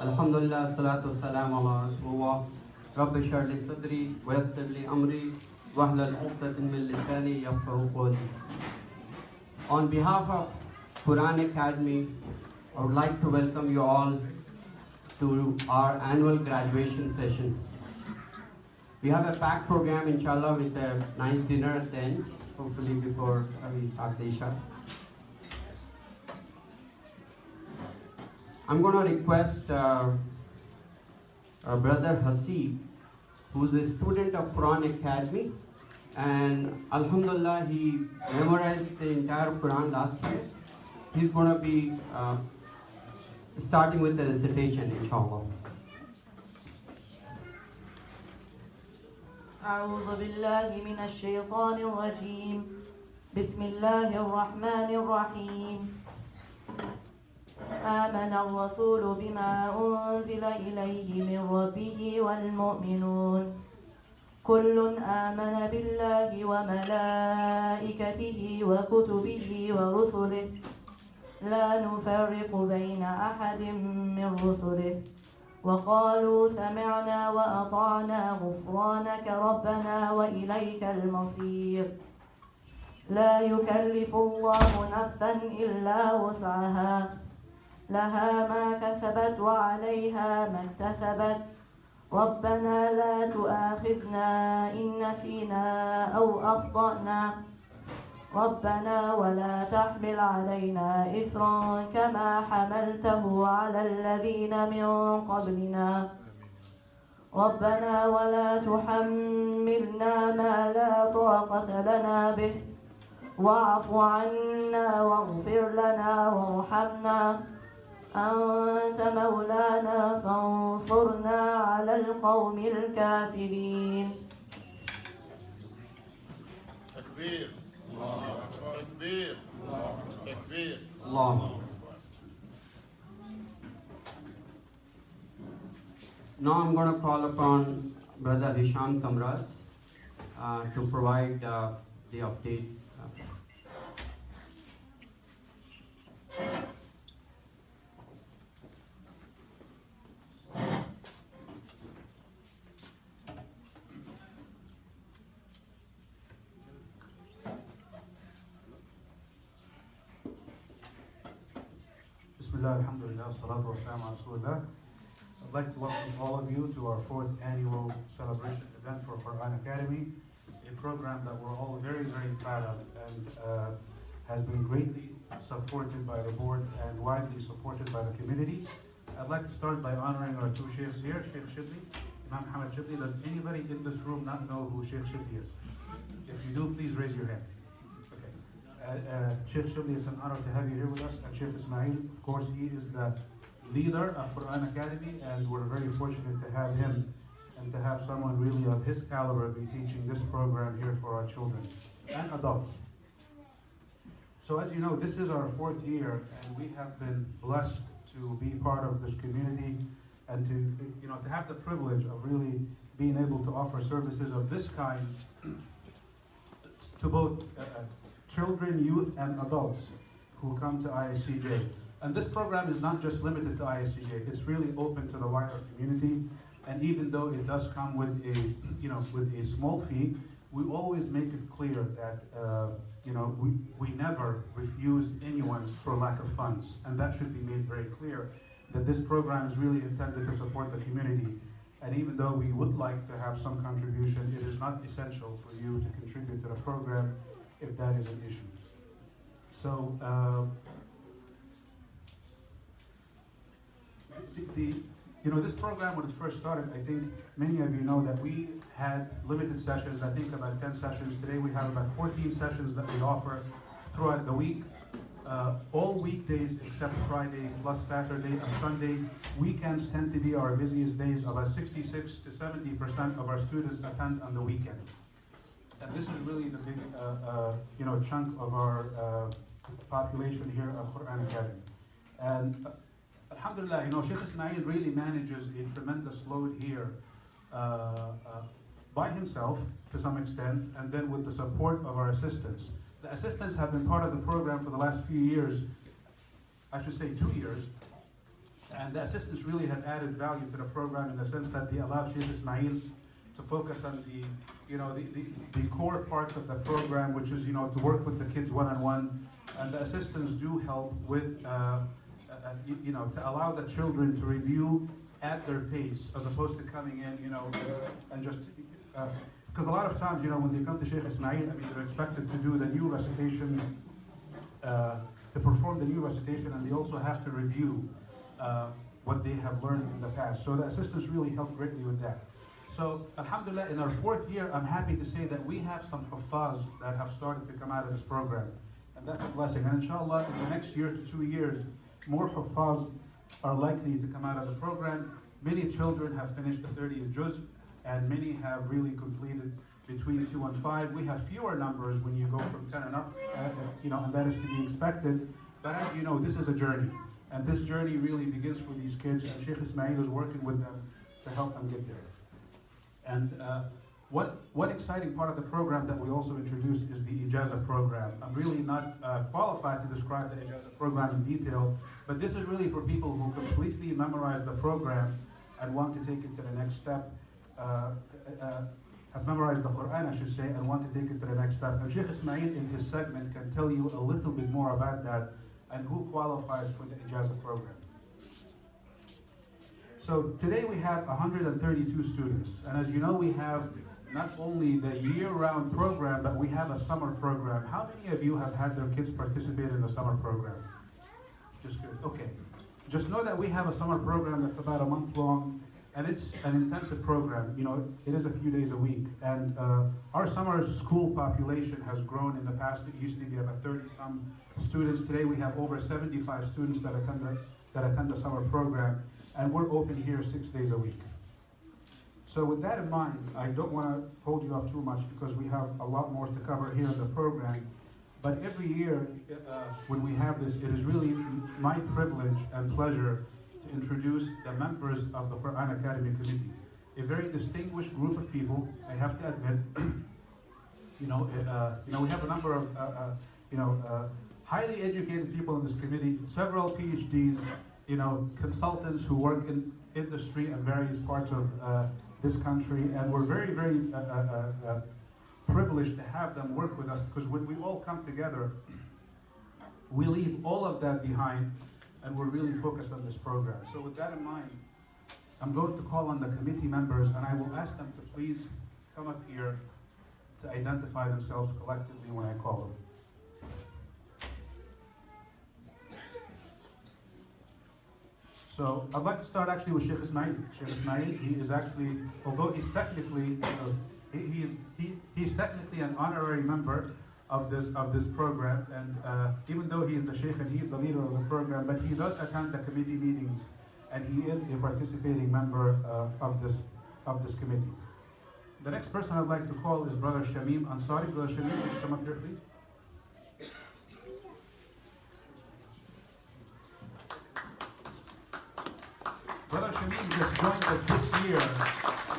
Alhamdulillah, salatu wassalam ala Rasulullah. Rabbi shrah li sadri, wa yassir li amri, wahlul 'uqdatan min lisani yafqahu qawli. On behalf of Quran Academy, I would like to welcome you all to our annual graduation session. We have a packed program, inshallah, with a nice dinner at the end, hopefully before we start the Isha. I'm going to request our brother Hasib, who's a student of Quran Academy, and Alhamdulillah, he memorized the entire Quran last year. He's going to be starting with the recitation, inshallah. أعوذ بالله من الشيطان الرجيم بسم الله الرحمن الرحيم آمن الرسول بما أنزل إليه من ربه والمؤمنون كل آمن بالله وملائكته وكتبه ورسله لا نفرق بين أحد من رسله وقالوا سمعنا وأطعنا غفرانك ربنا وإليك المصير لا يكلف الله نفسا إلا وسعها لها ما كسبت وعليها ما اكتسبت ربنا لا تؤاخذنا إن نسينا أو أخطأنا ربنا ولا تحمل علينا إصرا كما حملته على الذين من قبلنا ربنا ولا تحملنا ما لا طاقة لنا به واعف عنا واغفر لنا وارحمنا أنت مولانا فانصرنا على القوم الكافرين. تكبير تكبير تكبير. Allah. Now I'm going to call upon Brother Hisham Kamras to provide the update. Bismillah, alhamdulillah, salatu wassalam ala rasulillah. I'd like to welcome all of you to our 4th annual celebration event for Quran Academy, a program that we're all very, very proud of and has been greatly supported by the board and widely supported by the community. I'd like to start by honoring our two sheikhs here, Sheikh Shibli, Imam Muhammad Shibli. Does anybody in this room not know who Sheikh Shibli is? If you do, please raise your hand. Sheikh Shibli, it's an honor to have you here with us, and Sheikh Ismail, of course, he is the leader of Quran Academy, and we're very fortunate to have him and to have someone really of his caliber be teaching this program here for our children and adults. So as you know, this is our 4th year, and we have been blessed to be part of this community and to have the privilege of really being able to offer services of this kind to both children, youth, and adults who come to ISCJ. And this program is not just limited to ISCJ, it's really open to the wider community. And even though it does come with a small fee, we always make it clear that we never refuse anyone for lack of funds. And that should be made very clear, that this program is really intended to support the community. And even though we would like to have some contribution, it is not essential for you to contribute to the program if that is an issue. So this program, when it first started, I think many of you know that we had limited sessions, I think about 10 sessions. Today we have about 14 sessions that we offer throughout the week. All weekdays except Friday plus Saturday and Sunday. Weekends tend to be our busiest days. About 66 to 70% of our students attend on the weekend. And this is really the big chunk of our population here at Quran Academy. And alhamdulillah, Sheikh Ismail really manages a tremendous load here by himself to some extent, and then with the support of our assistants. The assistants have been part of the program for the last few years, I should say 2 years, And the assistants really have added value to the program in the sense that they allowed Sheikh Ismail to focus on the core parts of the program, which is to work with the kids one-on-one. And the assistants do help with to allow the children to review at their pace, as opposed to coming in and just because a lot of times when they come to Sheikh Ismail, they're expected to do the new recitation, to perform the new recitation, and they also have to review what they have learned in the past. So the assistants really help greatly with that. So alhamdulillah, in our 4th year, I'm happy to say that we have some huffaz that have started to come out of this program. And that's a blessing. And inshallah, in the next year to 2 years, more huffaz are likely to come out of the program. Many children have finished the 30th juz, and many have really completed between 2 and 5. We have fewer numbers when you go from 10 and up, and that is to be expected. But as you know, this is a journey. And this journey really begins for these kids, and Sheikh Ismail is working with them to help them get there. And one exciting part of the program that we also introduced is the Ijaza program. I'm really not qualified to describe the Ijaza program in detail, but this is really for people who completely memorize the program and want to take it to the next step, have memorized the Quran, I should say, and want to take it to the next step. And Sheikh Ismail in his segment can tell you a little bit more about that and who qualifies for the Ijaza program. So today we have 132 students, and as you know, we have not only the year-round program, but we have a summer program. How many of you have had their kids participate in the summer program? Just good, okay. Just know that we have a summer program that's about a month long, and it's an intensive program. It is a few days a week, and our summer school population has grown. In the past, it used to be about 30-some students. Today we have over 75 students that attend the summer program, and we're open here 6 days a week. So with that in mind, I don't want to hold you up too much because we have a lot more to cover here in the program. But every year when we have this, it is really my privilege and pleasure to introduce the members of the Quran Academy Committee. A very distinguished group of people, I have to admit. We have a number of highly educated people in this committee, several PhDs, consultants who work in industry and various parts of this country, and we're very, very privileged to have them work with us, because when we all come together, we leave all of that behind, and we're really focused on this program. So with that in mind, I'm going to call on the committee members, and I will ask them to please come up here to identify themselves collectively when I call them. So I'd like to start actually with Sheikh Ismail. Sheikh Ismail, he is actually, although he's technically, he's technically an honorary member of this program, and even though he is the Sheikh and he is the leader of the program, but he does attend the committee meetings, and he is a participating member of this committee. The next person I'd like to call is Brother Shamim Ansari. Brother Shamim, would you come up here, please? Brother Shamim just joined us this year.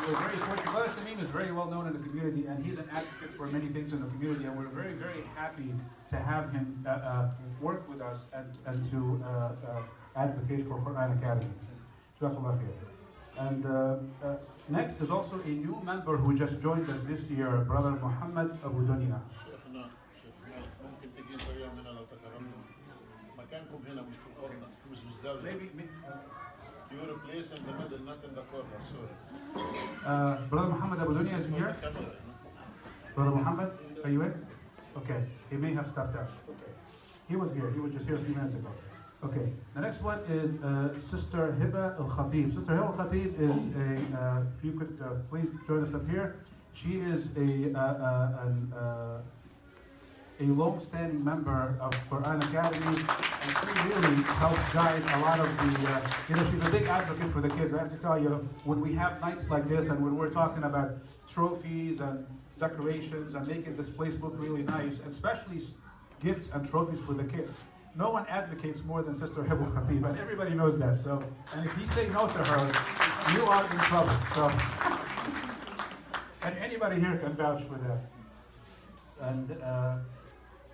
We're very fortunate. Brother Shamim is very well known in the community, and he's an advocate for many things in the community, and we're very, very happy to have him work with us and to advocate for Quran Academy. Jazakallah khair. And next is also a new member who just joined us this year, Brother Muhammad Abu Dunya. Your place in the middle, not in the corner, sorry. Brother Muhammad Abu Dunya is here. Brother Muhammad, are you in? Okay, he may have stepped out. Okay, he was here. He was just here a few minutes ago. Okay, the next one is Sister Hiba Al-Khatib. Sister Hiba Al-Khatib is if you could please join us up here. She is a long-standing member of Quran Academy, and she really helps guide a lot of the, she's a big advocate for the kids. I have to tell you, when we have nights like this and when we're talking about trophies and decorations and making this place look really nice, and especially gifts and trophies for the kids, no one advocates more than Sister Hiba Khatib, and everybody knows that. So, and if you say no to her, you are in trouble. So, and anybody here can vouch for that. And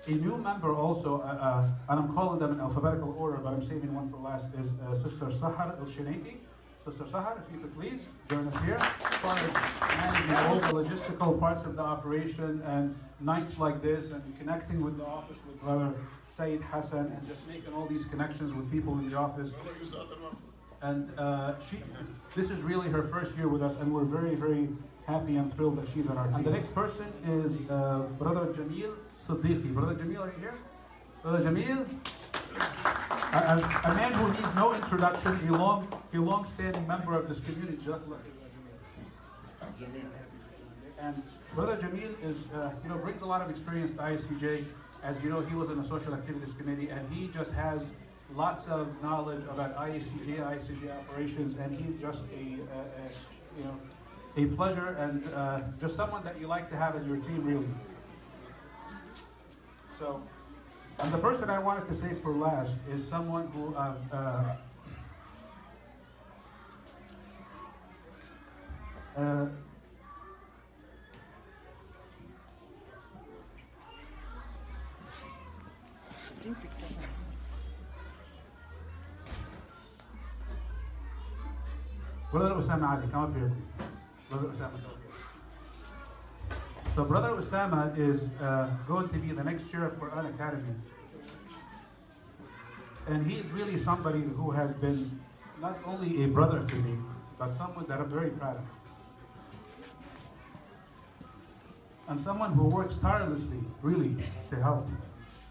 a new member also, and I'm calling them in alphabetical order, but I'm saving one for last, is Sister Sahar El-Shinaiti. Sister Sahar, if you could please join us here. As far as managing all the logistical parts of the operation and nights like this and connecting with the office with Brother Sayyid Hassan and just making all these connections with people in the office. And this is really her first year with us, and we're very, very happy and thrilled that she's on our team. And the next person is Brother Jamil Siddiqui. Brother Jamil, are you here? Brother Jamil? A man who needs no introduction, a long-standing member of this community. And Brother Jamil is, brings a lot of experience to ISCJ. As you know, he was in the Social Activities Committee, and he just has lots of knowledge about ISCJ operations, and he's just a pleasure and just someone that you like to have in your team, really. So, and the person I wanted to say for last is someone who Brother Osama Ali, come up here, please. Brother Osama. So Brother Osama is going to be the next chair of Quran Academy. And he is really somebody who has been not only a brother to me, but someone that I'm very proud of. And someone who works tirelessly, really, to help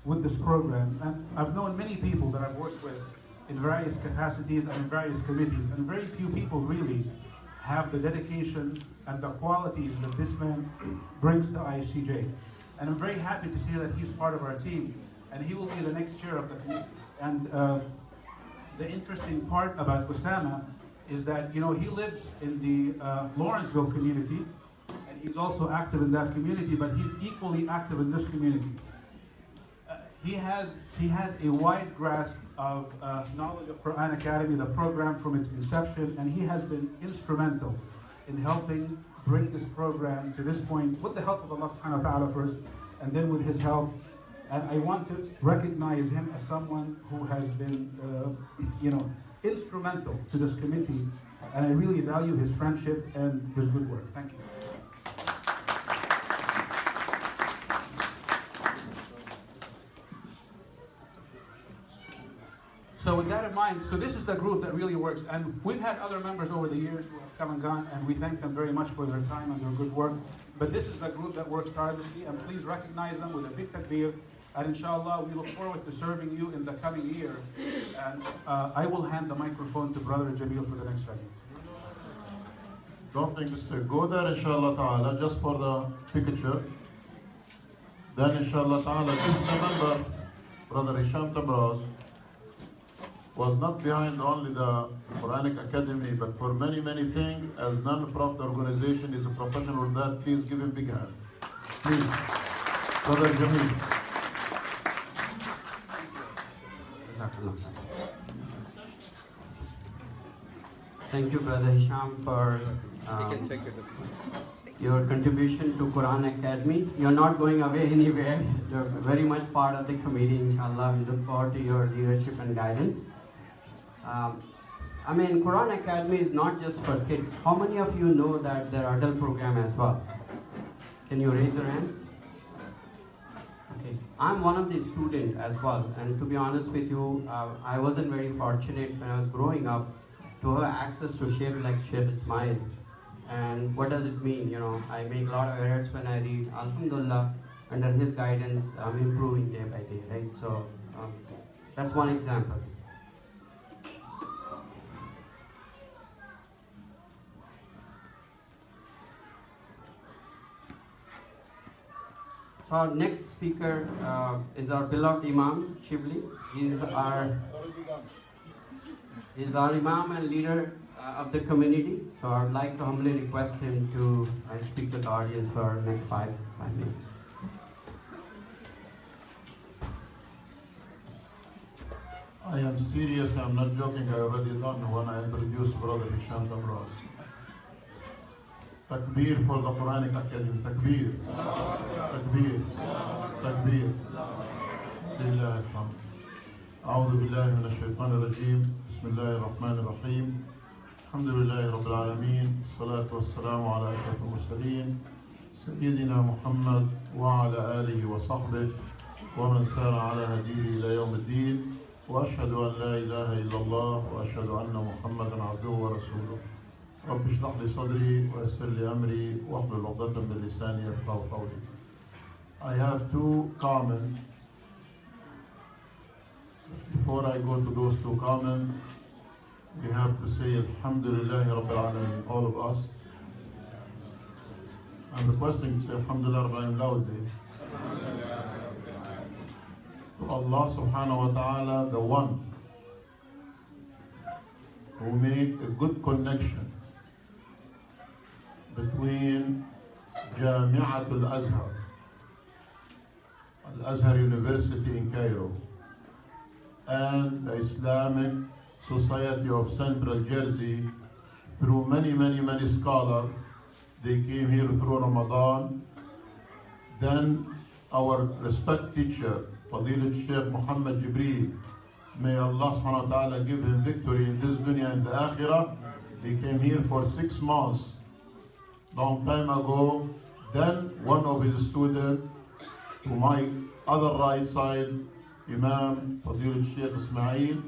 with this program. And I've known many people that I've worked with in various capacities and in various committees, and very few people really have the dedication and the qualities that this man brings to ISCJ. And I'm very happy to see that he's part of our team, and he will be the next chair of the committee. And the interesting part about Osama is that, he lives in the Lawrenceville community, and he's also active in that community, but he's equally active in this community. He has a wide grasp of knowledge of Quran Academy, the program from its inception, and he has been instrumental in helping bring this program to this point with the help of Allah subhanahu wa ta'ala first, and then with his help. And I want to recognize him as someone who has been, instrumental to this committee, and I really value his friendship and his good work. Thank you. So with that in mind, so this is the group that really works. And we've had other members over the years who have come and gone, and we thank them very much for their time and their good work. But this is the group that works tirelessly, and please recognize them with a big takbir. And inshallah, we look forward to serving you in the coming year. And I will hand the microphone to Brother Jamil for the next segment. Don't think this go there, inshallah ta'ala, just for the picture. Then inshallah ta'ala, just remember, Brother Hisham Tamraz was not behind only the Quranic Academy, but for many, many things, as non-profit organization, is a professional with that. Please give him a big hand. Please. Brother Jamil. Thank you, Brother Hisham, for your contribution to Quran Academy. You're not going away anywhere. You're very much part of the committee, inshallah. We look forward to your leadership and guidance. Quran Academy is not just for kids. How many of you know that there are adult program as well? Can you raise your hands? Okay, I'm one of the students as well, and to be honest with you, I wasn't very fortunate when I was growing up to have access to Sheikh like Sheikh Ismail. And what does it mean? I make a lot of errors when I read. Alhamdulillah, under his guidance, I'm improving day by day, right? So that's one example. So our next speaker is our beloved Imam Shibli. He's our Imam and leader of the community. So I'd like to humbly request him to speak to the audience for our next five minutes. I am serious, I'm not joking. I already done when I introduced Brother Hisham Tamraz. Takbir for the Quranic Academy. Takbir. Takbir. Takbir. لله الحمد. أعوذ بالله من الشيطان الرجيم. بسم الله الرحمن الرحيم. الحمد لله رب العالمين. الصلاة والسلام على أشرف المرسلين سيدنا محمد وعلى آله وصحبه ومن سار على هديه إلى يوم الدين. وأشهد أن لا إله إلا الله وأشهد أن محمدا عبده ورسوله. رب اشرح لي صدري ويسر لي أمري واحلل عقدة من لساني يفقهوا قولي. I have two comments. Before I go to those two comments, we have to say Alhamdulillah Rabbil Alameen, all of us. I'm requesting to say Alhamdulillah Rabbil Alameen loudly. To Allah subhanahu wa ta'ala, the one who made a good connection between Jami'at al-Azhar, Al-Azhar University in Cairo, and the Islamic Society of Central Jersey through many scholars. They came here through Ramadan. Then our respect teacher, Fadilat Sheikh Muhammad Jibreel, may Allah subhanahu wa ta'ala give him victory in this dunya and the akhirah. He came here for 6 months, long time ago. Then one of his students, to my other right side, Imam Fadilat Sheikh Ismail,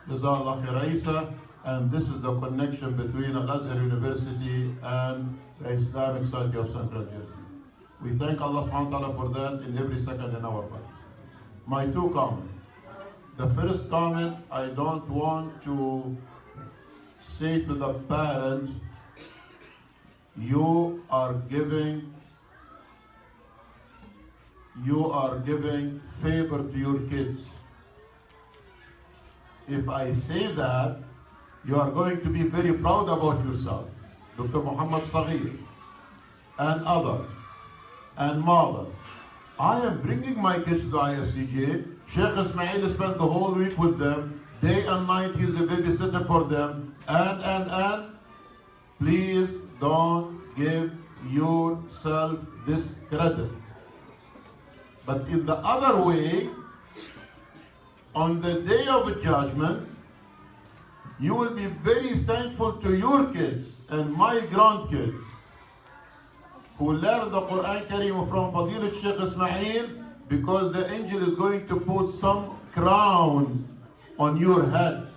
Jazallah Khair Isa, and this is the connection between Al-Azhar University and the Islamic Society of Central Jersey. We thank Allah subhanahu wa ta'ala for that in every second in our life. My two comments. The first comment, I don't want to say to the parents, you are giving favor to your kids. If I say that, you are going to be very proud about yourself. Dr. Muhammad Saghir and others and mother. I am bringing my kids to ISCJ. Sheikh Ismail spent the whole week with them. Day and night he's a babysitter for them. And please don't give yourself this credit. But in the other way, on the day of judgment, you will be very thankful to your kids and my grandkids who learned the Quran Kareem from Fadilat Sheikh Ismail, because the angel is going to put some crown on your head.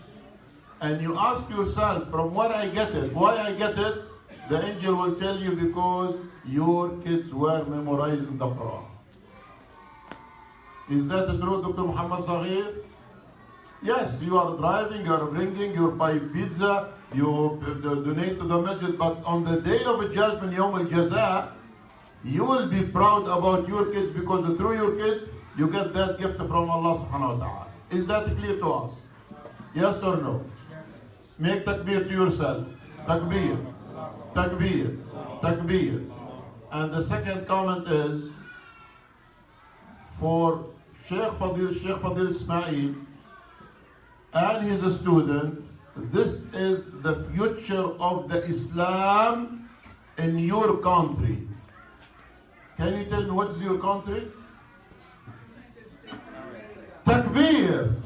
And you ask yourself, from where I get it, why I get it? The angel will tell you, because your kids were memorizing the Quran. Is that true, Dr. Muhammad Saghir? Yes, you are driving, you are bringing, you buy pizza, you donate to the masjid, but on the day of judgment, Yawm al-Jaza, you will be proud about your kids, because through your kids, you get that gift from Allah subhanahu wa ta'ala. Is that clear to us? Yes or no? Yes. Make takbir to yourself. Takbir. Takbir. Takbir. And the second comment is, for Sheikh Fadil Ismail and his student, this is the future of the Islam in your country. Can you tell me what is your country? Takbir!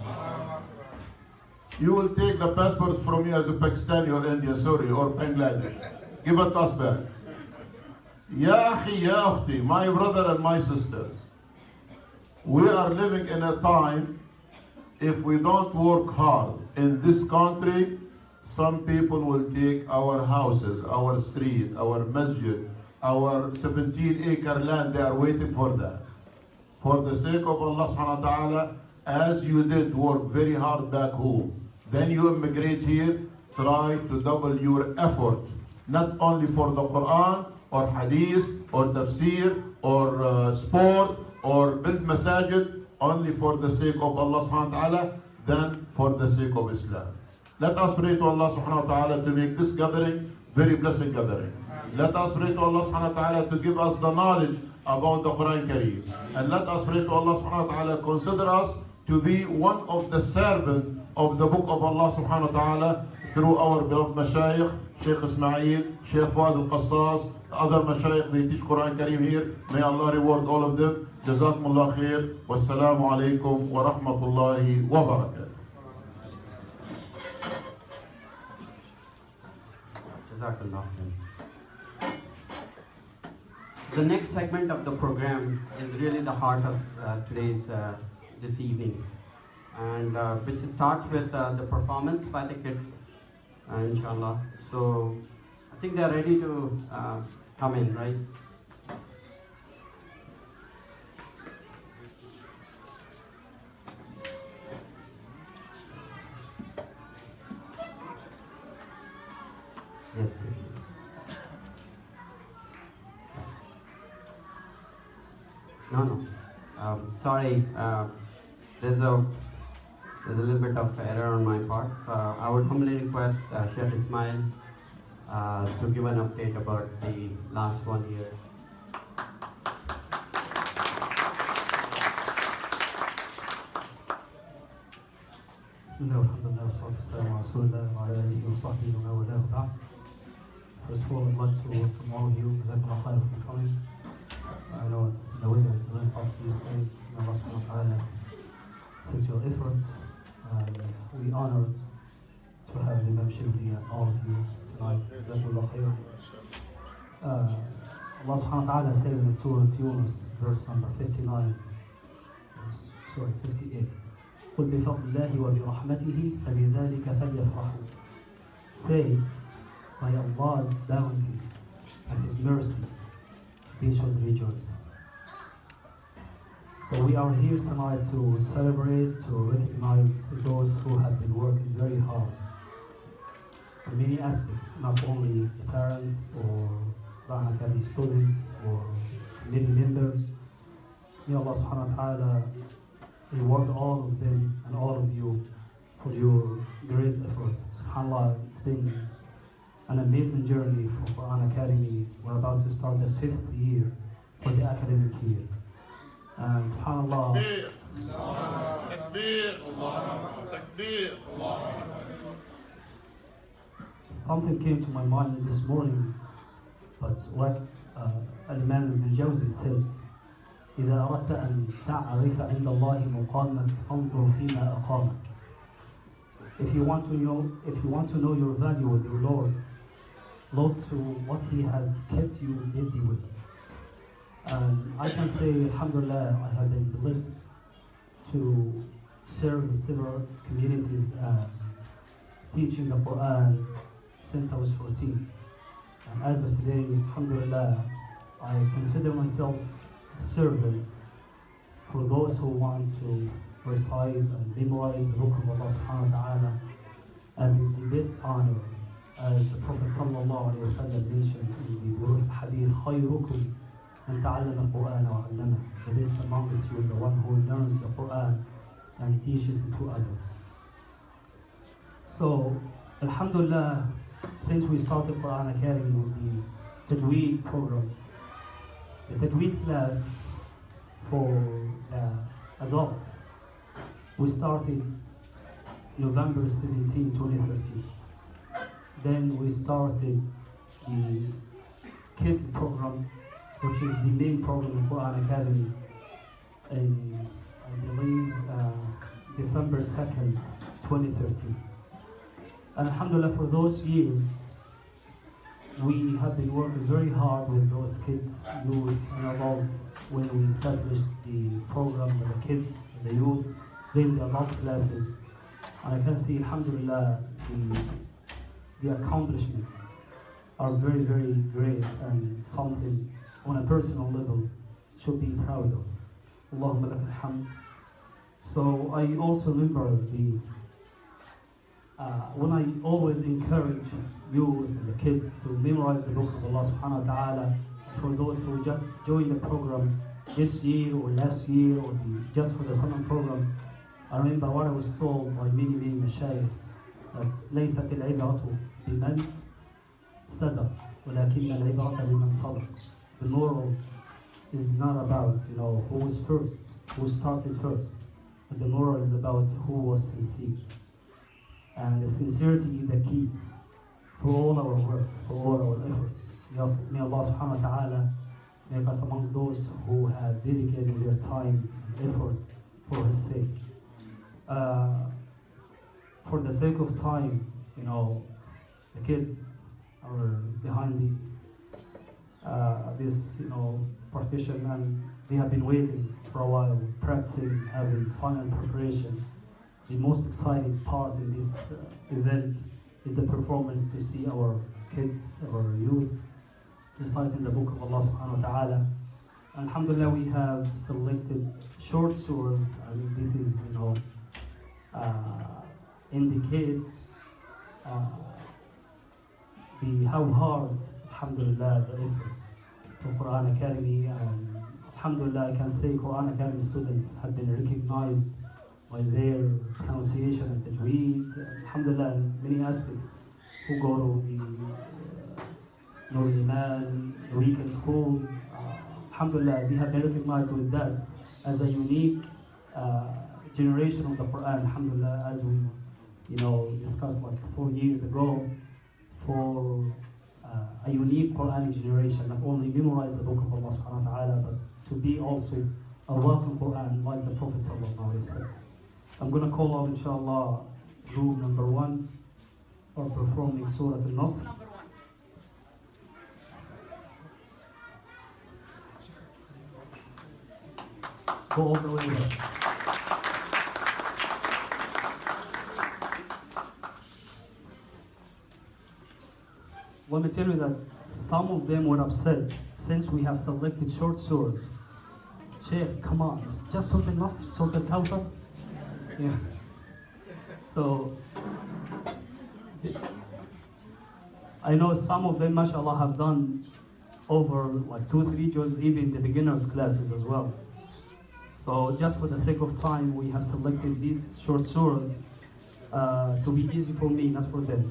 You will take the passport from me as a Pakistani or Indian, sorry, or Bangladesh. Give it us back. Ya akhi, ya akhti, my brother and my sister, we are living in a time, if we don't work hard in this country, some people will take our houses, our street, our masjid, our 17-acre land. They are waiting for that. For the sake of Allah subhanahu wa ta'ala, as you did work very hard back home, then you immigrate here, try to double your effort, not only for the Quran or hadith or tafsir or sport or build masajid, only for the sake of Allah subhanahu wa ta'ala, than for the sake of Islam. Let us pray to Allah subhanahu wa ta'ala to make this gathering very blessed gathering. Let us pray to Allah subhanahu wa ta'ala to give us the knowledge about the Quran Kareem. And let us pray to Allah subhanahu wa ta'ala consider us to be one of the servants of the book of Allah subhanahu wa ta'ala through our beloved Mashayikh, Sheikh Ismail, Sheikh Fuad al-Qassas, other Mashayikh, they teach Quran Kareem here. May Allah reward all of them. جزاكم الله خير والسلام عليكم ورحمة الله وبركاته. Jazakallah. The next segment of the program is really the heart of this evening, and which starts with the performance by the kids, inshallah. So I think they are ready to come in, right? Yes. No. Sorry. There's a little bit of error on my part. So I would humbly request Sheikh Ismail to give an update about the last 1 year. بسم الله والحمد لله والصلاة والسلام على رسول الله وعلى آله وصحبه ومن والاه وبعد. First of all, I'd like to welcome all of you. Jazakallah khair for coming. I know the weather is a little hot these days. May Allah subhanahu wa ta'ala accept your effort. We honored to have Imam Shibli and all of you tonight. Jazakallah khair. Allah subhanahu wa ta'ala says in Surah Yunus, verse number 58. قل بفضل الله وبرحمته فبذلك فليفرحوا. Say, by Allah's bounties and His mercy, they should rejoice. So we are here tonight to celebrate, to recognize those who have been working very hard in many aspects, not only the parents or Quran Academy students or many members. May Allah subhanahu wa ta'ala reward all of them and all of you for your great effort. SubhanAllah, it's been an amazing journey for Quran Academy. We're about to start the 5th year for the academic year. And SubhanAllah, something came to my mind this morning, but what Al-Imam Ibn Jawzi said, إذا أردت أن تعرف عند الله مقامك فانظر فيما أقامك. If you want to know your value with your Lord, look to what He has kept you busy with. I can say, Alhamdulillah, I have been blessed to serve several communities teaching the Quran since I was 14. And as of today, Alhamdulillah, I consider myself servant for those who want to recite and memorize the book of Allah subhanahu wa ta'ala as the best honor, as the Prophet sallallahu alayhi wa sallam mentioned in the hadith, خيركم من تعلم القرآن وعلمه. The best amongst you, the one who learns the Quran and teaches it to others. So, Alhamdulillah, since we started Quran Academy with the Tajweed program, the Tajweed class for adults, we started November 17, 2013. Then we started the kids program, which is the main program in Quran Academy, in, I believe, December 2nd, 2013. And Alhamdulillah, for those years, we have been working very hard with those kids, youth, and adults when we established the program with the kids, the youth, then the adult classes. And I can see, Alhamdulillah, the accomplishments are very, very great and something on a personal level should be proud of. Allahumma lak alhamd. So I also remember when I always encourage you and the kids to memorize the book of Allah subhanahu wa ta'ala, for those who just joined the program this year or last year or just for the summer program, I remember what I was told by many mashayikh that ليست العبرة بمن سبق ولكن العبرة بمن صبر. The moral is not about who was first, who started first, but the moral is about who was sincere. And the sincerity is the key for all our work, for all our efforts. May Allah subhanahu wa ta'ala make us among those who have dedicated their time and effort for His sake. For the sake of time, the kids are behind this partition, and they have been waiting for a while, practicing, having final preparation. The most exciting part in this event is the performance, to see our kids, our youth, reciting the book of Allah subhanahu wa ta'ala. Alhamdulillah, we have selected short surahs, and this is, indicate how hard, alhamdulillah, the effort for Quran Academy. Alhamdulillah, I can say Quran Academy students have been recognized by their pronunciation and tajweed. Alhamdulillah, in many aspects, who go to the Nur Iman, the weekend school. Alhamdulillah, they have been recognized with that as a unique generation of the Quran. Alhamdulillah, as we discussed like 4 years ago, for a unique Quranic generation, not only memorize the book of Allah subhanahu wa ta'ala, but to be also a walking Quran like the Prophet sallallahu alaihi wasallam. I'm going to call out, inshallah, group number 1 for performing Surah Al-Nasr. Go all the way there. Let me tell you that some of them were upset since we have selected short surahs. Sheikh, come on, it's just Surah Al-Nasr, Surah Al-Kawthar. Yeah. So, I know some of them, mashallah, have done over like 2 or 3 juz, even the beginners classes as well. So just for the sake of time, we have selected these short surahs to be easy for me, not for them.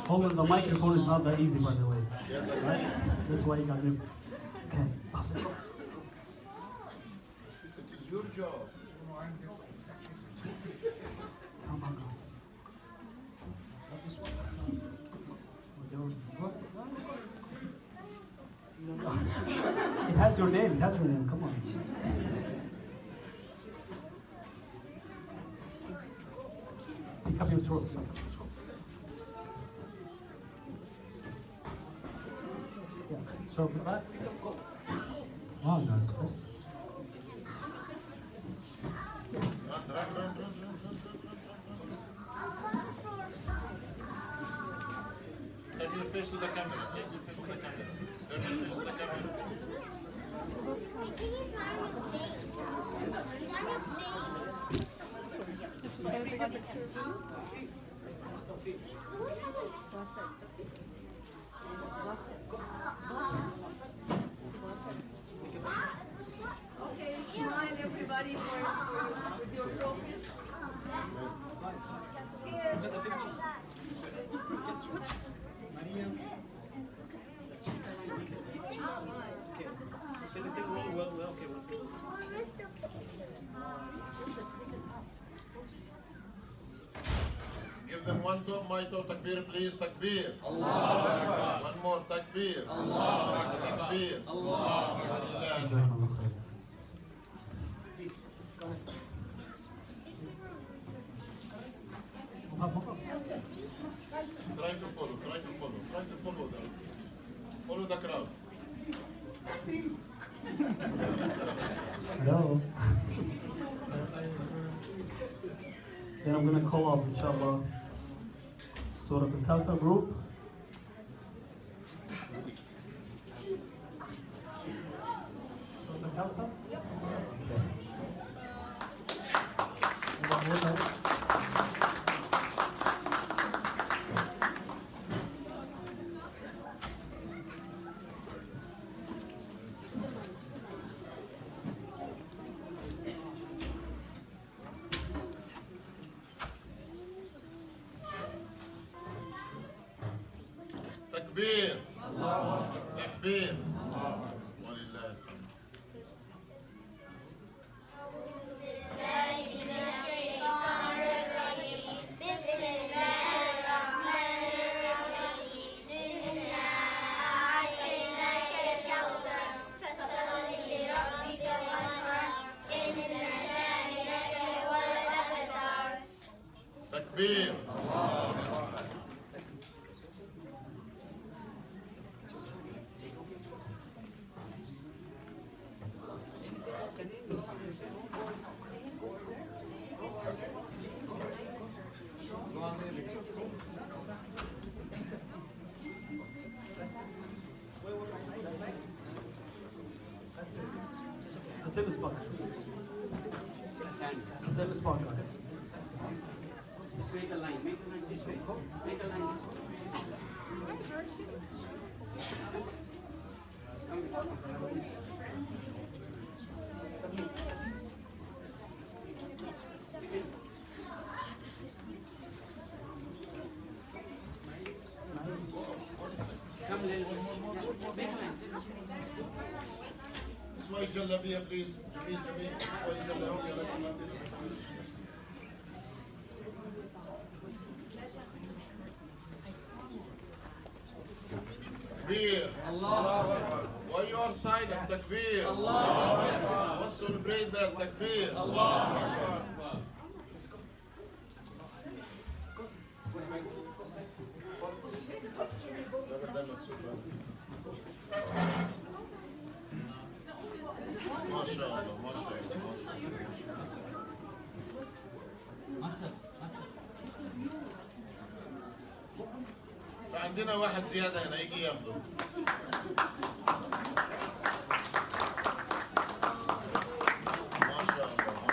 Holding the microphone is not that easy, by the way. Right? That's why you got to. Okay, pass it. It's your job. Come on, guys. It has your name. It has your name. Come on. Pick up your throat. Yeah. So back. Oh, nice. Turn your face to the camera. Turn your face to the camera. Turn your face to the camera. Okay, smile everybody with your trophies. Give them one to Maito takbir, please. Takbir. Allah. One more takbir. Allah. Takbir. Allah. Hello. Then I'm going to call off, inshallah, Surah Al-Kawthar group. Surah Al-Kawthar? Okay. تكبير تكبير ولله بسم الله الرحمن الرحيم إنا أعطيناك الكوثر فصل لربك وانحر إن شانئك هو الأبتر. تكبير The same spot. The same spot. Make a line this way. Make a line this Come, make a line. شوي جلابية بليز جميل جميل شوي جلابية تكبير الله Why you are silent تكبير الله Let's celebrate that تكبير الله ما شاء الله ما شاء الله فعندنا واحد زيادة هنا يجي ياخده ما شاء الله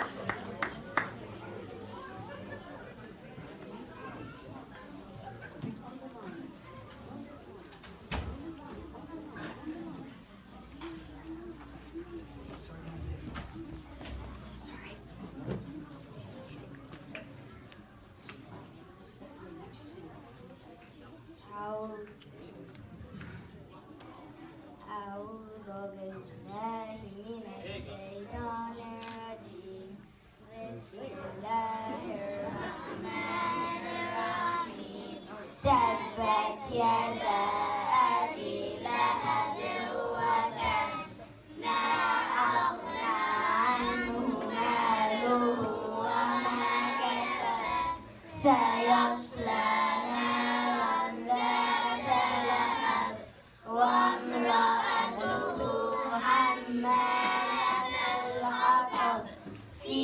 أعوذ بالله من الشيطان الرجيم بسم الله الرحمن الرحيم تبت يدا أبي لهب وتب ما أغنى عنه ماله وما كسب سيصلى نارا ذات لهب وامرأته حمالة الحطب في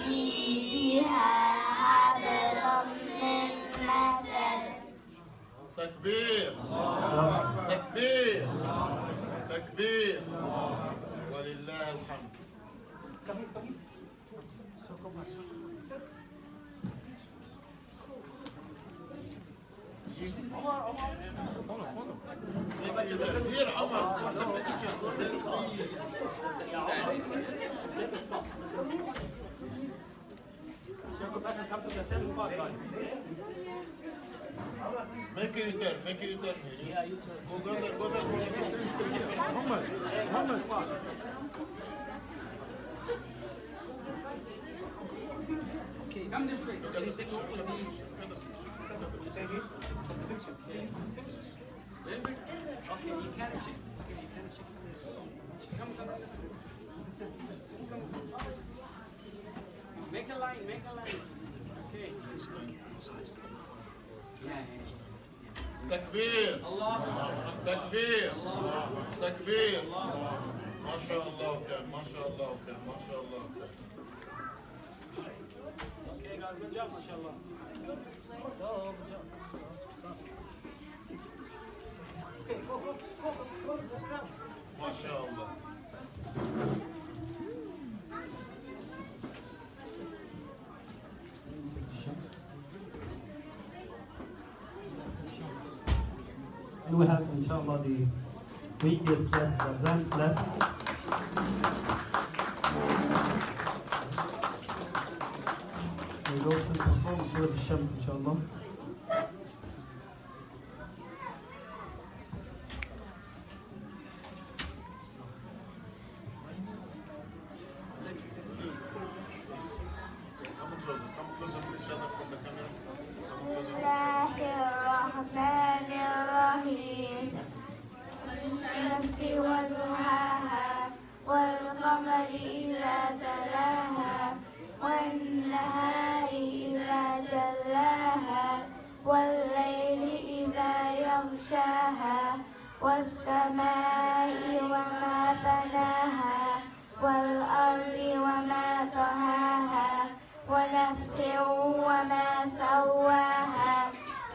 جيدها حبل من مسد. تكبير تكبير تكبير ولله الحمد Here, Omar, for the picture. Go back and come to the same spot, guys. Make a U-turn, make a U-turn. Yeah, you turn. Go there for the picture. Okay, come this way. Stay here. Okay, you can check. Okay, you can check. Come. Make a line. Okay. Yeah. تكبير Allah. تكبير تكبير ما شاء شاء الله كان ما شاء الله كان ما شاء الله كان. Okay guys, good job, mashallah. Go, good job. ما شاء الله. And we have, inshallah, the weakest class, the advanced class. We go to perform Surah Al-Shams, inshallah. Come closer to each other from the camera. بسم الله الرحمن الرحيم والشمس وضحاها والقمر إذا تلاها والنهار إذا جلاها والليل إذا يغشاها والسماء وما بناها والأرض وما طحاها ونفس وما سواها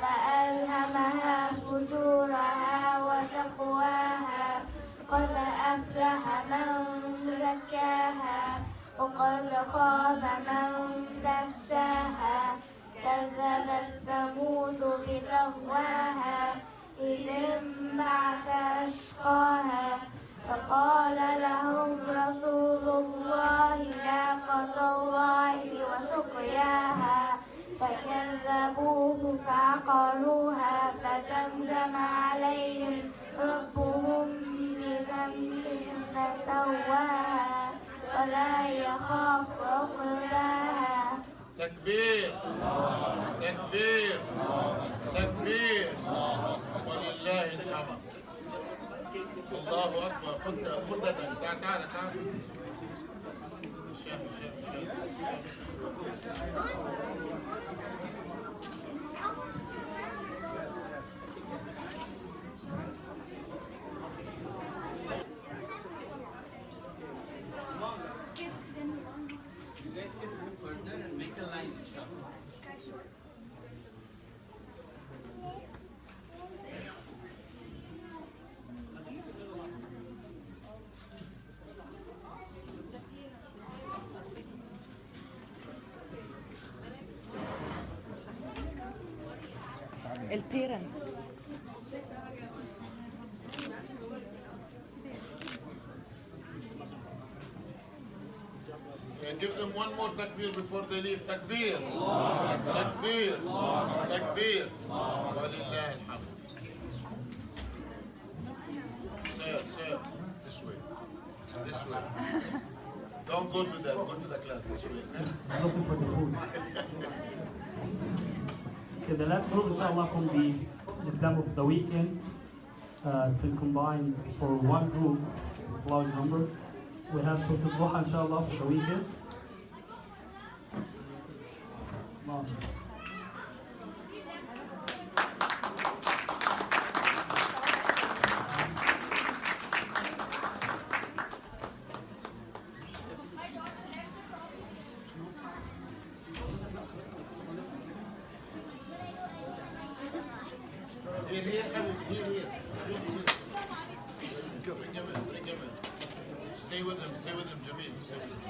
فألهمها فجورها وتقواها قد أفلح من زكاها وقد خاب من دساها كذبت ثمود بتقواها إذ انبعث أشقاها فقال لهم رسول الله ناقة الله وسقياها فكذبوه فعقروها فدمدم عليهم ربهم بذنبهم فسواها ولا يخاف عقباها. تكبير تكبير تكبير ولله الحمد. الله اكبر. خد تعال تعال تعال. شام شام You guys can move further and make a line, inshallah. البيرنتس Give them one more takbir before they leave. Takbir. Takbir. Takbir. Walillah alhamd. Sir. This way. This way. Don't go to that. Go to the class. This way. Okay? Looking for the food. Okay, the last group, inshallah, from the exam of the weekend. It's been combined for one group. It's a large number. We have Surah Al-Duha, inshallah, for the weekend. Here, here. Bring him in. Stay with him, Jamil. Stay with him.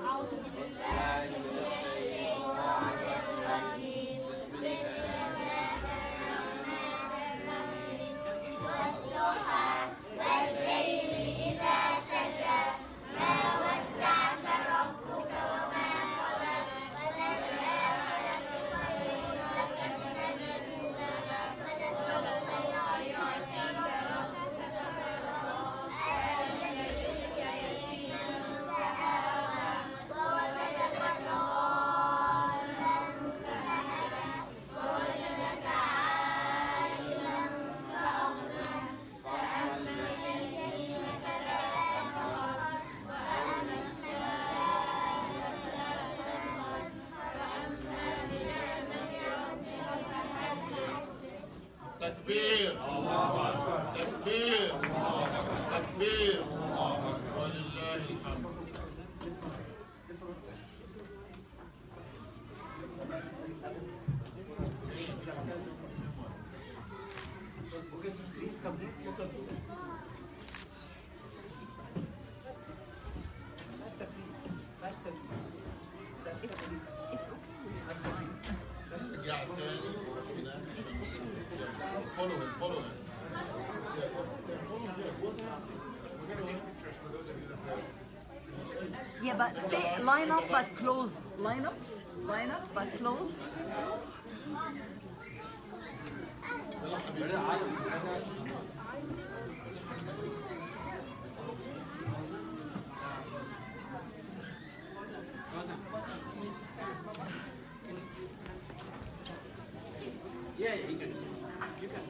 أعوذ بالله من الشيطان الرجيم. بسم الله الرحمن الرحيم. والضحى والليل إذا سجى ما ودعك ربك وما قلى وللآخرة خير لك من الأولى ولسوف يعطيك ربك فترضى ألم يجدك يتيما فآوى ووجدك ضالا تكبير تكبير ولله الحمد. رجع تاني هناك عشان follow him, follow him. Yeah, but stay, line up but close. Line up but close. Yeah, you can. You can.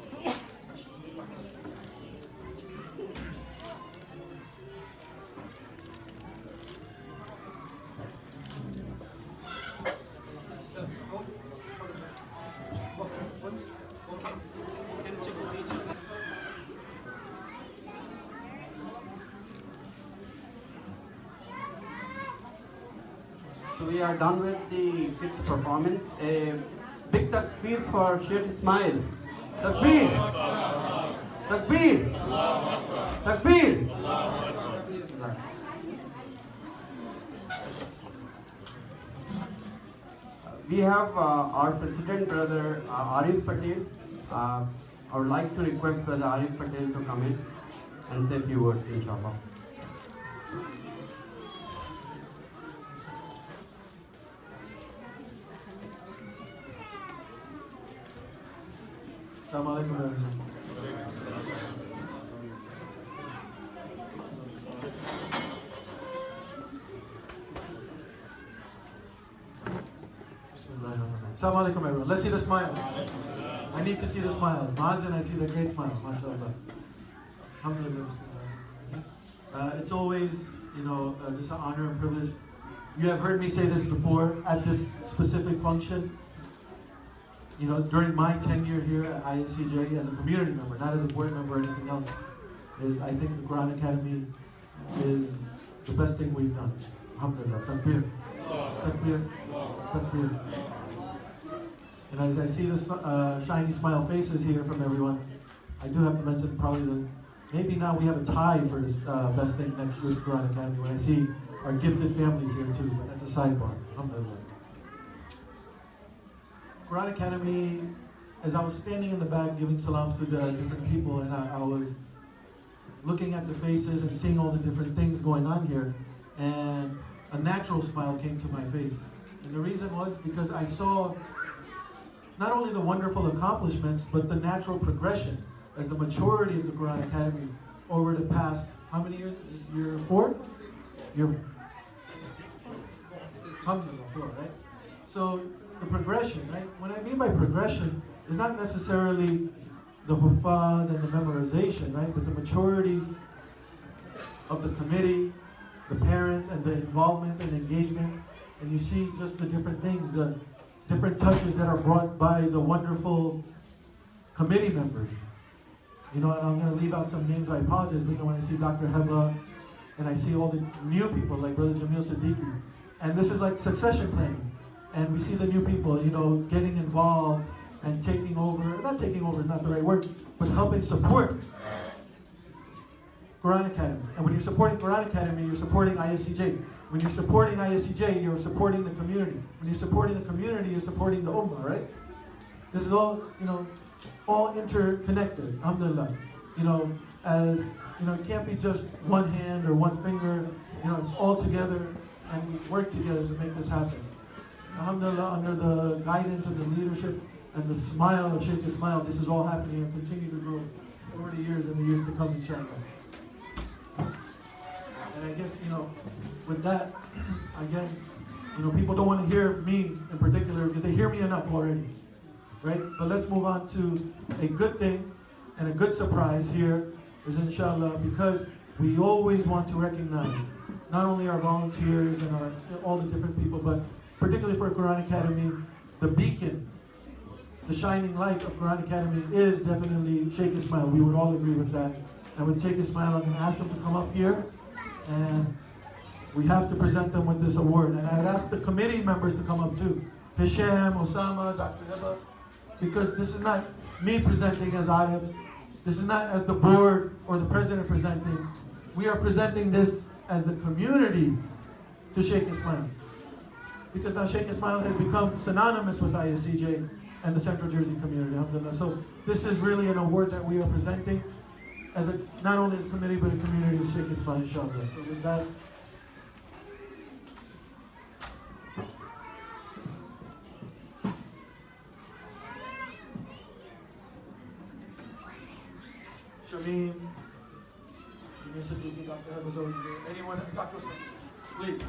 So we are done with the kids' performance. A big takbir for Sheikh Ismail. Takbir! Takbir! Takbir! We have our president, brother Arif Patel. I would like to request brother Arif Patel to come in and say a few words, inshallah. Assalamu alaikum everyone. Assalamu alaikum everyone. Let's see the smiles. I need to see the smiles. Mazen, I see the great smiles. MashaAllah. Alhamdulillah. It's always, just an honor and privilege. You have heard me say this before at this specific function. During my tenure here at ISCJ as a community member, not as a board member or anything else, I think the Quran Academy is the best thing we've done. Alhamdulillah. Takbir. Takbir. Takbir. And as I see the shiny smile faces here from everyone, I do have to mention probably that maybe now we have a tie for this best thing next year's Quran Academy when I see our gifted families here too, but that's a sidebar. Alhamdulillah. Quran Academy, as I was standing in the back giving salams to the different people, and I was looking at the faces and seeing all the different things going on here, and a natural smile came to my face. And the reason was because I saw not only the wonderful accomplishments, but the natural progression as the maturity of the Quran Academy over the past, how many years? This is year 4? Alhamdulillah, 4, right? So the progression, right? When I mean by progression, it's not necessarily the hufad and the memorization, right? But the maturity of the committee, the parents, and the involvement and engagement. And you see just the different things, the different touches that are brought by the wonderful committee members. And I'm going to leave out some names, I apologize, but when I see Dr. Heva, and I see all the new people like Brother Jamil Siddiqui, and this is like succession planning. And we see the new people, getting involved and taking over, not taking over is not the right word, but helping support Quran Academy. And when you're supporting Quran Academy, you're supporting ISCJ. When you're supporting ISCJ, you're supporting the community. When you're supporting the community, you're supporting the Ummah, right? This is all, all interconnected, alhamdulillah. It can't be just one hand or one finger, it's all together, and we work together to make this happen. Alhamdulillah, under the guidance of the leadership and the smile of Sheikh Ismail, this is all happening and continue to grow over the years and the years to come, inshallah. And I guess, with that, again, people don't want to hear me in particular because they hear me enough already, right? But let's move on to a good thing and a good surprise here is inshallah, because we always want to recognize not only our volunteers and all the different people, but particularly for Quran Academy, the beacon the shining light of Quran Academy is definitely Sheikh Ismail. We would all agree with that. And with Sheikh Ismail, I'm going to ask him to come up here, and we have to present them with this award. And I would ask the committee members to come up too. Hisham, Osama, Dr. Heba, because this is not me presenting as Ayab. This is not as the board or the president presenting. We are presenting this as the community to Sheikh Ismail. Because now Sheikh Ismail has become synonymous with ISCJ and the Central Jersey community. Alhamdulillah. So this is really an award that we are presenting as a, not only as a committee, but a community of Sheikh Ismail, inshallah. So with that, Shameen, Dr. Hebazon, anyone, Dr. Please.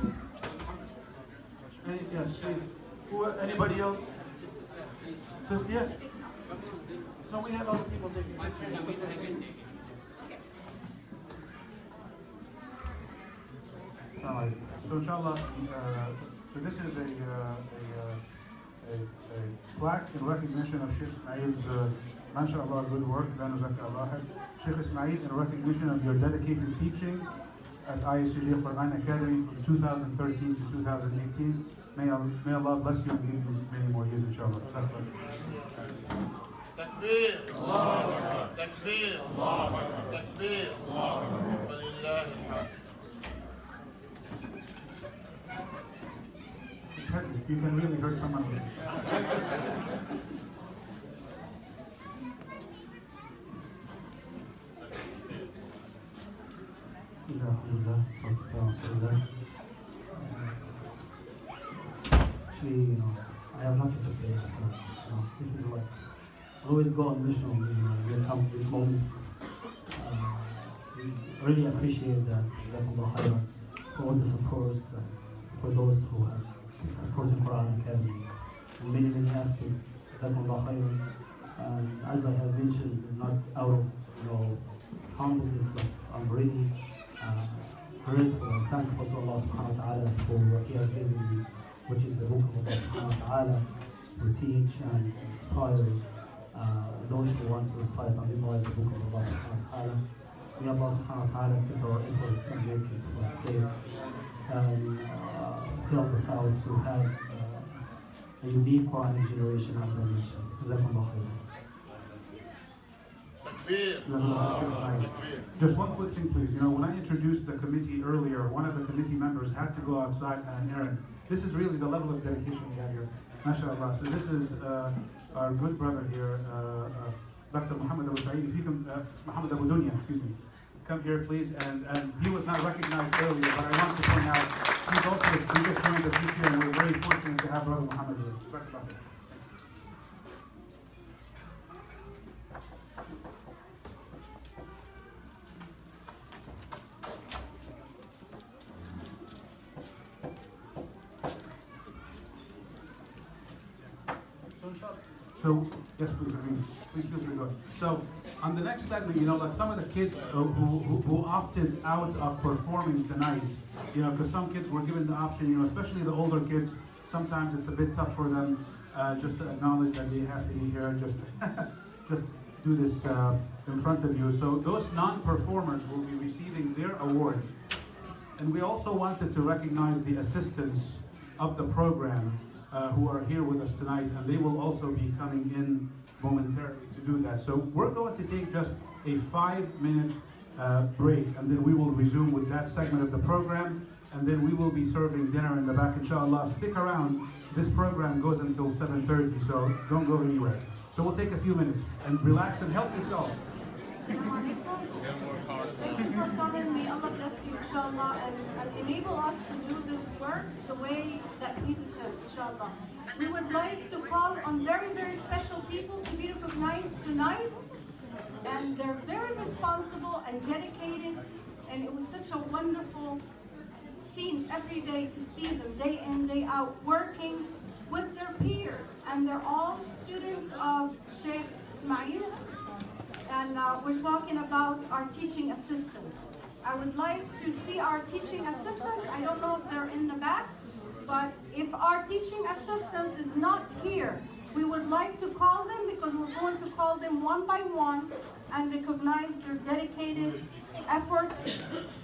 Yes, please. Anybody else? Yes. No, we have other people taking pictures. So inshallah, so this is a plaque in recognition of Sheikh Ismail's mashallah good work. Sheikh Ismail, in recognition of your dedicated teaching at ISCJ Quran Academy from 2013 to 2018. May Allah bless you and give you many more years, inshallah. Takbir, Allahu Akbar. Takbir, Allahu Akbar. Takbir, Allahu Akbar. Walillahi alhamd. It's heavy. You can really hurt someone with it. Actually, I have nothing to say. This is like, I always go on mission when it comes to this moment. We really appreciate that, for all the support, for those who have supported Quran Academy in many, many aspects. And as I have mentioned, not out of humbleness, but I'm really grateful and thankful to Allah subhanahu wa ta'ala for what He has given me, which is the book of Allah subhanahu wa ta'ala, to teach and inspire those who want to recite and memorize the book of Allah subhanahu wa ta'ala. May Allah subhanahu wa ta'ala accept our efforts and make it for us safe and help us out to have a unique Quranic generation, as I mentioned. Jazakumullah khairan. Just one quick thing, please. When I introduced the committee earlier, one of the committee members had to go outside on an errand. This is really the level of dedication we have here. MashaAllah. So this is our good brother here, Dr. Muhammad Abu Sa'id. If you can, Muhammad Abu Dunya, excuse me. Come here, please. And he was not recognized earlier, but I want to point out he's also the biggest joined us this year, and we're very fortunate to have Brother Muhammad here. So, yes, please, please feel free to go. So, on the next segment, like some of the kids who opted out of performing tonight, because some kids were given the option, especially the older kids, sometimes it's a bit tough for them just to acknowledge that they have to be here, just do this in front of you. So those non-performers will be receiving their awards. And we also wanted to recognize the assistants of the program who are here with us tonight, and they will also be coming in momentarily to do that. So we're going to take just a 5-minute break, and then we will resume with that segment of the program, and then we will be serving dinner in the back, inshallah. Stick around. This program goes until 7:30, so don't go anywhere. So we'll take a few minutes and relax and help yourself. Thank you for coming. May Allah bless you, inshallah, and enable us to do this work the way that pleases Him, inshallah. We would like to call on very, very special people to be recognized tonight. And they're very responsible and dedicated. And it was such a wonderful scene every day to see them day in, day out, working with their peers. And they're all students of Sheikh Ismail. And we're talking about our teaching assistants. I would like to see our teaching assistants. I don't know if they're in the back, but if our teaching assistants is not here, We would like to call them because we're going to call them one by one and recognize their dedicated efforts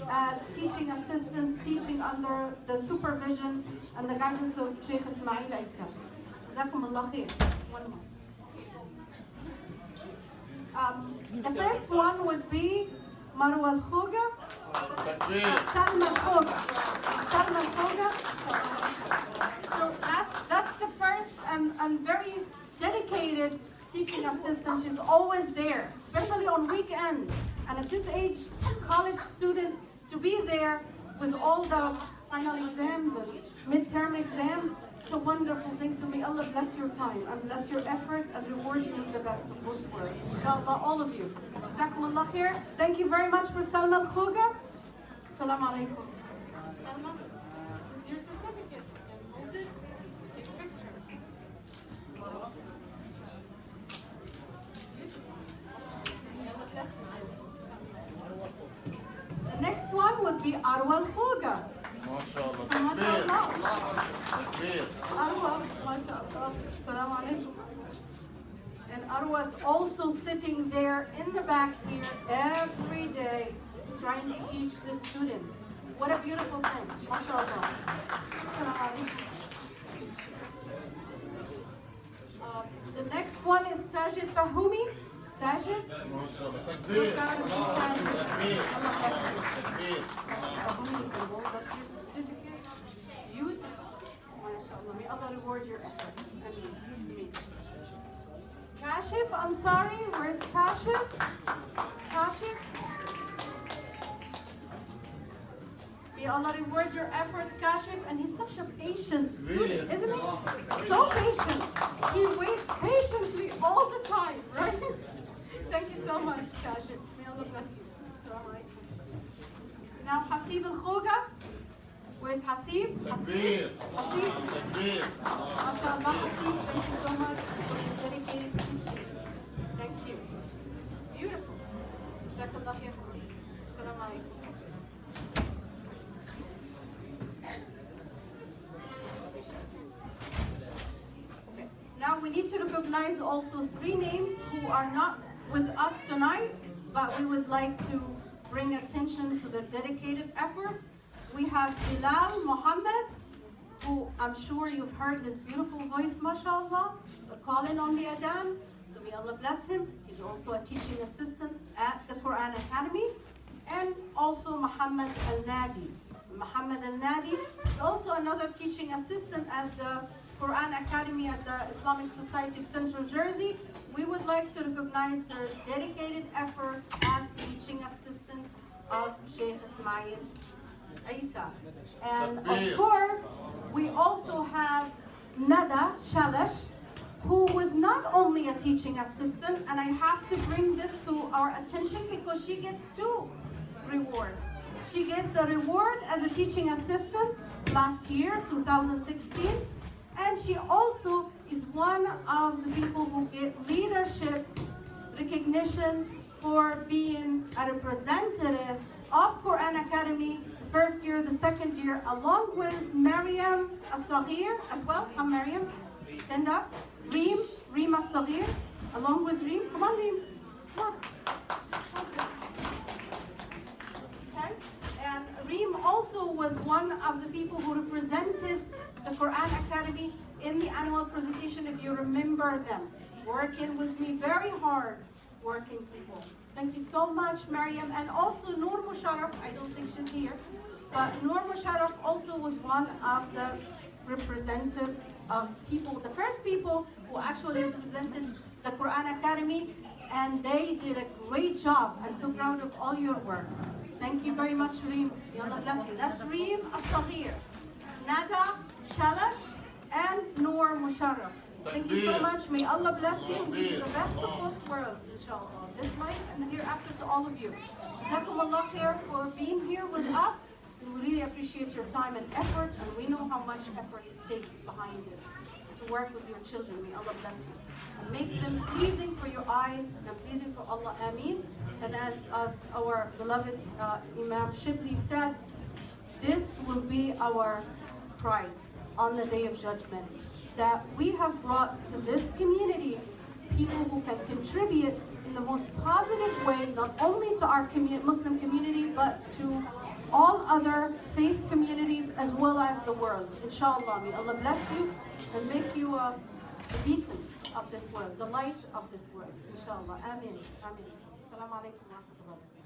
as teaching assistants, teaching under the supervision and the guidance of Sheikh Ismail Isa. Jazakum Allah khair. One more. The first one would be Marwa al-Khoga. Salma al-Khoga. Salma al-Khoga. So that's the first and very dedicated teaching assistant. She's always there, especially on weekends. And at this age, college student, to be there with all the final exams and midterm exams, it's a wonderful thing to me. Allah bless your time and bless your effort and reward you with the best of both worlds. Inshallah, all of you. Jazakumullah khair. Thank you very much for Salma al-Khoga. Assalamu alaikum. Salma, this is your certificate. Hold it. Take a picture. The next one would be Arwa al-Khoga. MashaAllah. Arwa, MashaAllah. Assalamu alaikum. And Arwa is also sitting there in the back here every day trying to teach the students. What a beautiful thing. MashaAllah. Assalamu alaikum. The next one is Sajid Fahumi. Sajid. So proud of you, Sajid. Fahumi, you can hold up your certificate. Beautiful. MashaAllah. May Allah reward your efforts. Ameen. Kashif Ansari. Where's Kashif? Kashif. May Allah reward your efforts, Kashif. And he's such a patient student, isn't he? So patient. He waits patiently all the time, right? Thank you so much, Kashif. May Allah bless you. Assalamu alaikum. Now, Hasib al-Khoga. Where's Hasib? Hasib. Hasib. MashaAllah, Hasib. Thank you so much for your dedicated teaching. Thank you. Beautiful. Jazakallah khair, Hasib. Assalamu alaikum. Now we need to recognize also 3 names who are not with us tonight, but we would like to bring attention to their dedicated effort. We have Bilal Muhammad, who I'm sure you've heard his beautiful voice, mashallah, calling on the adhan. So may Allah bless him. He's also a teaching assistant at the Quran Academy. And also Muhammad Al-Nadi. Muhammad Al-Nadi is also another teaching assistant at the Quran Academy at the Islamic Society of Central Jersey. We would like to recognize their dedicated efforts as teaching assistants of Sheikh Ismail Isa. And of course, we also have Nada Shalash, who was not only a teaching assistant, and I have to bring this to our attention because she gets 2 rewards. She gets a reward as a teaching assistant last year, 2016, and she also is one of the people who get leadership recognition for being a representative of Quran Academy the first year, the second year, along with Maryam As-Saghir as well. Come Maryam, stand up. Reem As-Saghir, along with Reem. Come on, Reem. Come on. Okay. And Reem also was one of the people who represented the Quran Academy in the annual presentation, if you remember them. Working with me very hard, working people. Thank you so much, Maryam. And also Noor Musharraf, I don't think she's here, but Noor Musharraf also was one of the representative of people, the first people who actually represented the Quran Academy, and they did a great job. I'm so proud of all your work. Thank you very much, Reem. May Allah bless you. That's Reem As-Saghir, Nada Shalash, and Noor Musharraf. Thank you so much. May Allah bless you. Give you the best of both worlds, inshallah. This life and hereafter to all of you. Jazakumullah khair for being here with us. We really appreciate your time and effort, and we know how much effort it takes behind this to work with your children. May Allah bless you. And make them pleasing for your eyes and pleasing for Allah. Ameen. And as our beloved Imam Shibli said, this will be our pride on the Day of Judgment. that we have brought to this community people who can contribute in the most positive way, not only to our Muslim community, but to all other faith communities as well as the world. Inshallah, may Allah bless you and make you a beacon of this world, the light of this world. Inshallah. Ameen. Ameen. Assalamu alaikum wa rahmatullahi wa barakatuh.